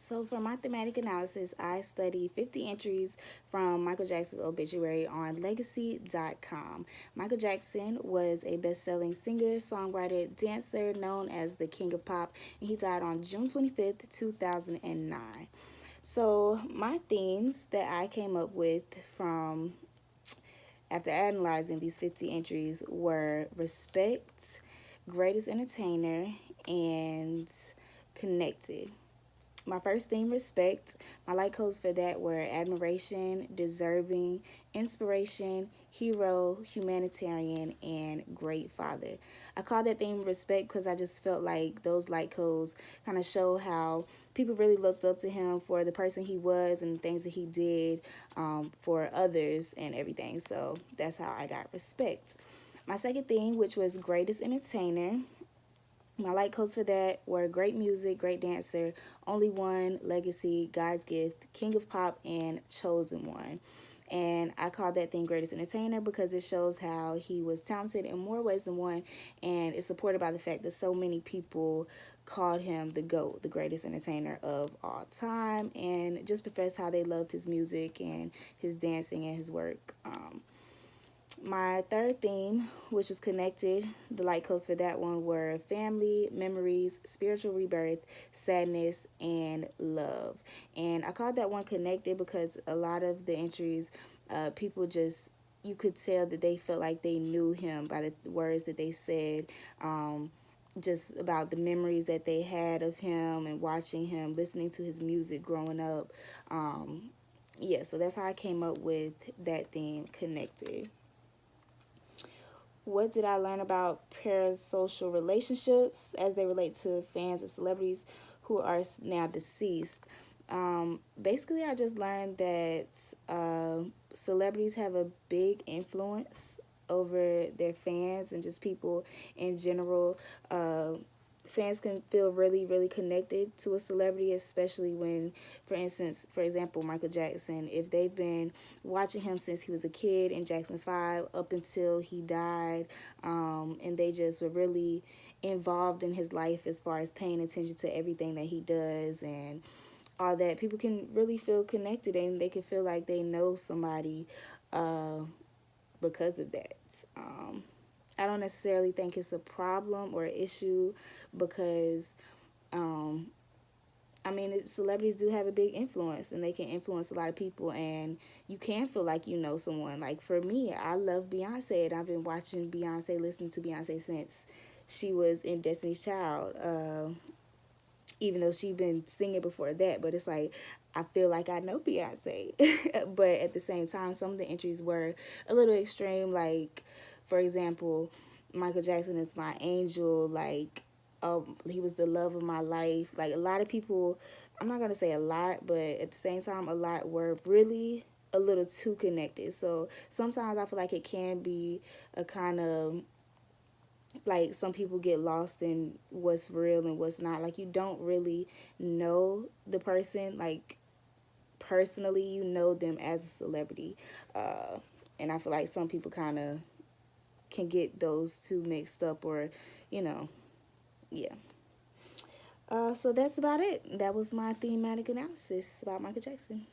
So for my thematic analysis, I studied 50 entries from Michael Jackson's obituary on legacy.com. Michael Jackson was a best-selling singer, songwriter, dancer known as the King of Pop, and he died on June 25th, 2009. So my themes that I came up with from after analyzing these 50 entries were respect, greatest entertainer, and connected. My first theme, respect. My light codes for that were admiration, deserving, inspiration, hero, humanitarian, and great father. I called that theme respect because I just felt like those light codes kind of show how people really looked up to him for the person he was and the things that he did for others and everything. So that's how I got respect. My second theme, which was greatest entertainer, my light codes for that were great music, great dancer, only one, legacy, God's gift, king of pop, and chosen one. And I call that thing greatest entertainer because it shows how he was talented in more ways than one, and it's supported by the fact that so many people called him the GOAT, the greatest entertainer of all time, and just professed how they loved his music and his dancing and his work. My third theme, which was connected, the light codes for that one were family, memories, spiritual rebirth, sadness, and love. And I called that one connected because a lot of the entries, people just, you could tell that they felt like they knew him by the words that they said. Just about the memories that they had of him and watching him, listening to his music growing up. Yeah, so that's how I came up with that theme, connected. What did I learn about parasocial relationships as they relate to fans of celebrities who are now deceased? Basically, I just learned that celebrities have a big influence over their fans and just people in general. Fans can feel really, really connected to a celebrity, especially when, for example, Michael Jackson, if they've been watching him since he was a kid in Jackson 5 up until he died, and they just were really involved in his life as far as paying attention to everything that he does and all that, people can really feel connected and they can feel like they know somebody uh, because of that. I don't necessarily think it's a problem or an issue because, um, I mean, celebrities do have a big influence and they can influence a lot of people, and you can feel like you know someone. Like for me, I love Beyonce, and I've been watching Beyonce, listening to Beyonce since she was in Destiny's Child. Even though she'd been singing before that, but it's like I feel like I know Beyonce. But at the same time, some of the entries were a little extreme. Like, for example, Michael Jackson is my angel. Like, he was the love of my life. Like, a lot of people, I'm not going to say a lot, but at the same time, a lot were really a little too connected. So sometimes I feel like it can be a kind of like some people get lost in what's real and what's not. Like you don't really know the person like personally, you know them as a celebrity. And I feel like some people kind of can get those two mixed up, or you know, yeah. So that's about it. That was my thematic analysis about Michael Jackson.